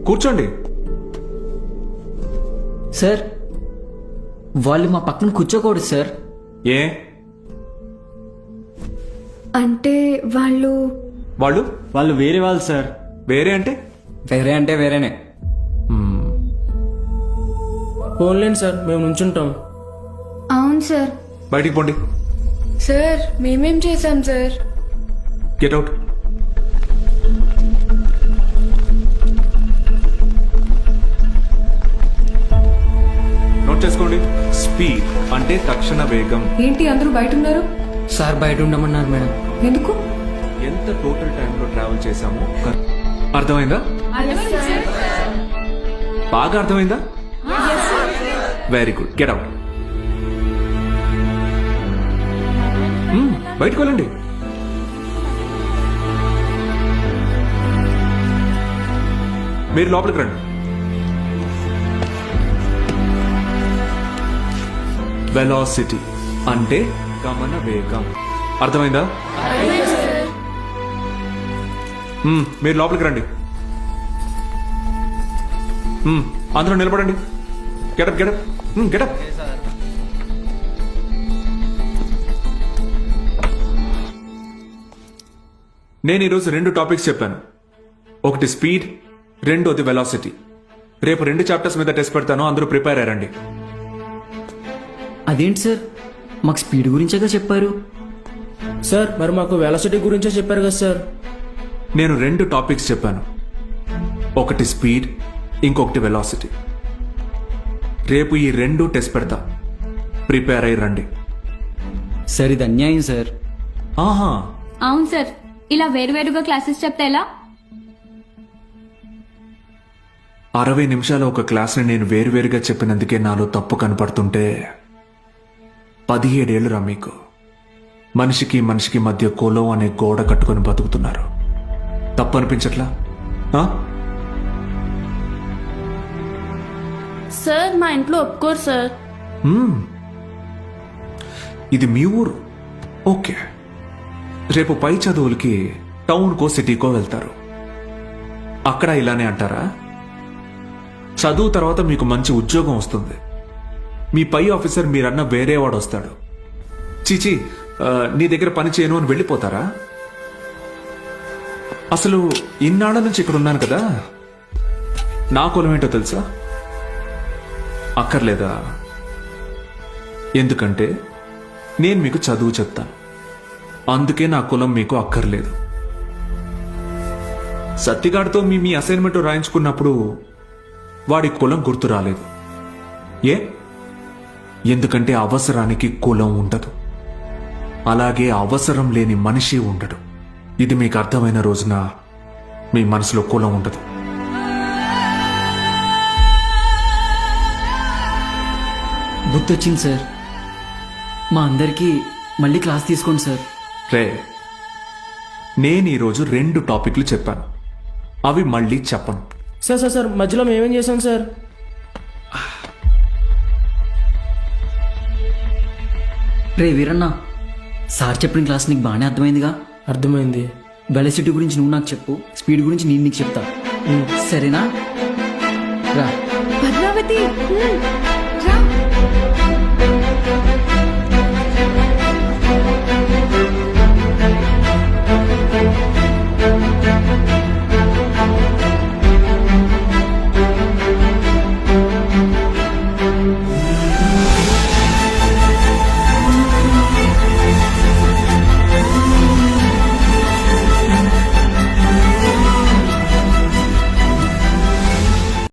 కూర్చోండి. సార్ వాళ్ళు మా పక్కన కూర్చోకూడదు సార్. ఏ అంటే వాళ్ళు వాళ్ళు వాళ్ళు వేరే వాళ్ళు సార్. వేరే అంటే వేరే అంటే వేరేనే. ఫోన్లేండి సార్, మేము నుంచుంటాం. అవును సార్. బయటికి పోండి. సార్ మేమేం చేశాం సార్? Get out. నోట్ చేసుకోండి. స్పీడ్ అంటే తక్షణ వేగం. ఏంటి అందరూ బయట ఉన్నారు? సార్ బయట ఉండమన్నారు మేడం. ఎందుకు? ఎంత టోటల్ టైంలో ట్రావెల్ చేశామో అర్థమైందా? బాగా అర్థమైందా? Very good. Get out. బయటకు వెళ్ళండి. మీరు లోపలికి రండి. వెలాసిటీ అంటే గమన వేగం. అర్థమైందా? మీరు లోపలికి రండి. అందరూ నిలబడండి. Get up get up get up. నేను ఈరోజు 2 టాపిక్స్ చెప్పాను. ఒకటి స్పీడ్, రెండోది వెలాసిటీ. రేపు 2 చాప్టర్స్ మీద టెస్ట్ పెడతాను. అందరూ ప్రిపేర్ అయ్యారండి. అదేంటి సార్, మాకు స్పీడ్ గురించేగా చెప్పారు. సార్ మరి మాకు వెలాసిటీ గురించే చెప్పారు కదా సార్. నేను 2 టాపిక్స్ చెప్పాను. ఒకటి స్పీడ్, ఇంకొకటి వెలాసిటీ. రేపు ఈ 2 టెస్ట్ పెడతా. ప్రిపేర్ అయ్యి రండి. సార్ ఇది అన్యాయం సార్. ఆహా, అవును సార్, ఇలా వేరువేరుగా క్లాసెస్ చెప్తే ఎలా? 60 నిమిషాల ఒక క్లాస్ని నేను వేరువేరుగా చెప్పినందుకే నాలో తప్పు కనపడుతుంటే 17 ఏళ్ళురా మీకు. మనిషికి మనిషికి మధ్య కులం అనే గోడ కట్టుకొని బతుకుతున్నారు. తప్పు అనిపించట్లా? ఆ? సార్ మా ఇంట్లో ఒప్పుకోరు సార్. ఇది మీ ఊరు, ఓకే. రేపు పై చదువులకి టౌన్కో సిటీకో వెళ్తారు. అక్కడ ఇలానే అంటారా? చదువు తర్వాత మీకు మంచి ఉద్యోగం వస్తుంది. మీ పై ఆఫీసర్ మీరన్న వేరేవాడు వస్తాడు. చీచి నీ దగ్గర పని చేయను అని వెళ్ళిపోతారా? అసలు ఇన్నాళ్ళ నుంచి ఇక్కడ ఉన్నాను కదా, నా కులం ఏంటో తెలుసా? అక్కర్లేదా? ఎందుకంటే నేను మీకు చదువు చెప్తాను. అందుకే నా కులం మీకు అక్కర్లేదు. సత్తిగాడితో మీ అసైన్మెంట్ రాయించుకున్నప్పుడు వాడి కులం గుర్తు రాలేదు. ఏ? ఎందుకంటే అవసరానికి కులం ఉండదు. అలాగే అవసరం లేని మనిషి ఉండడు. ఇది మీకు అర్థమైన రోజున మీ మనసులో కులం ఉండదు. గుర్తొచ్చింది సార్. మా అందరికీ మళ్ళీ క్లాస్ తీసుకోండి సార్. రే, నేను ఈరోజు 2 టాపిక్లు చెప్పాను. అవి మళ్ళీ చెప్పను. సార్ సార్ సార్ మధ్యలో మేమేం చేశాం సార్? రే వీరన్న, సార్ చెప్పిన క్లాస్ నీకు బాగానే అర్థమైందిగా? అర్థమైంది. వెలాసిటీ గురించి నువ్వు నాకు చెప్పు, స్పీడ్ గురించి నేను నీకు చెప్తా. సరేనా? రా. పద్మావతి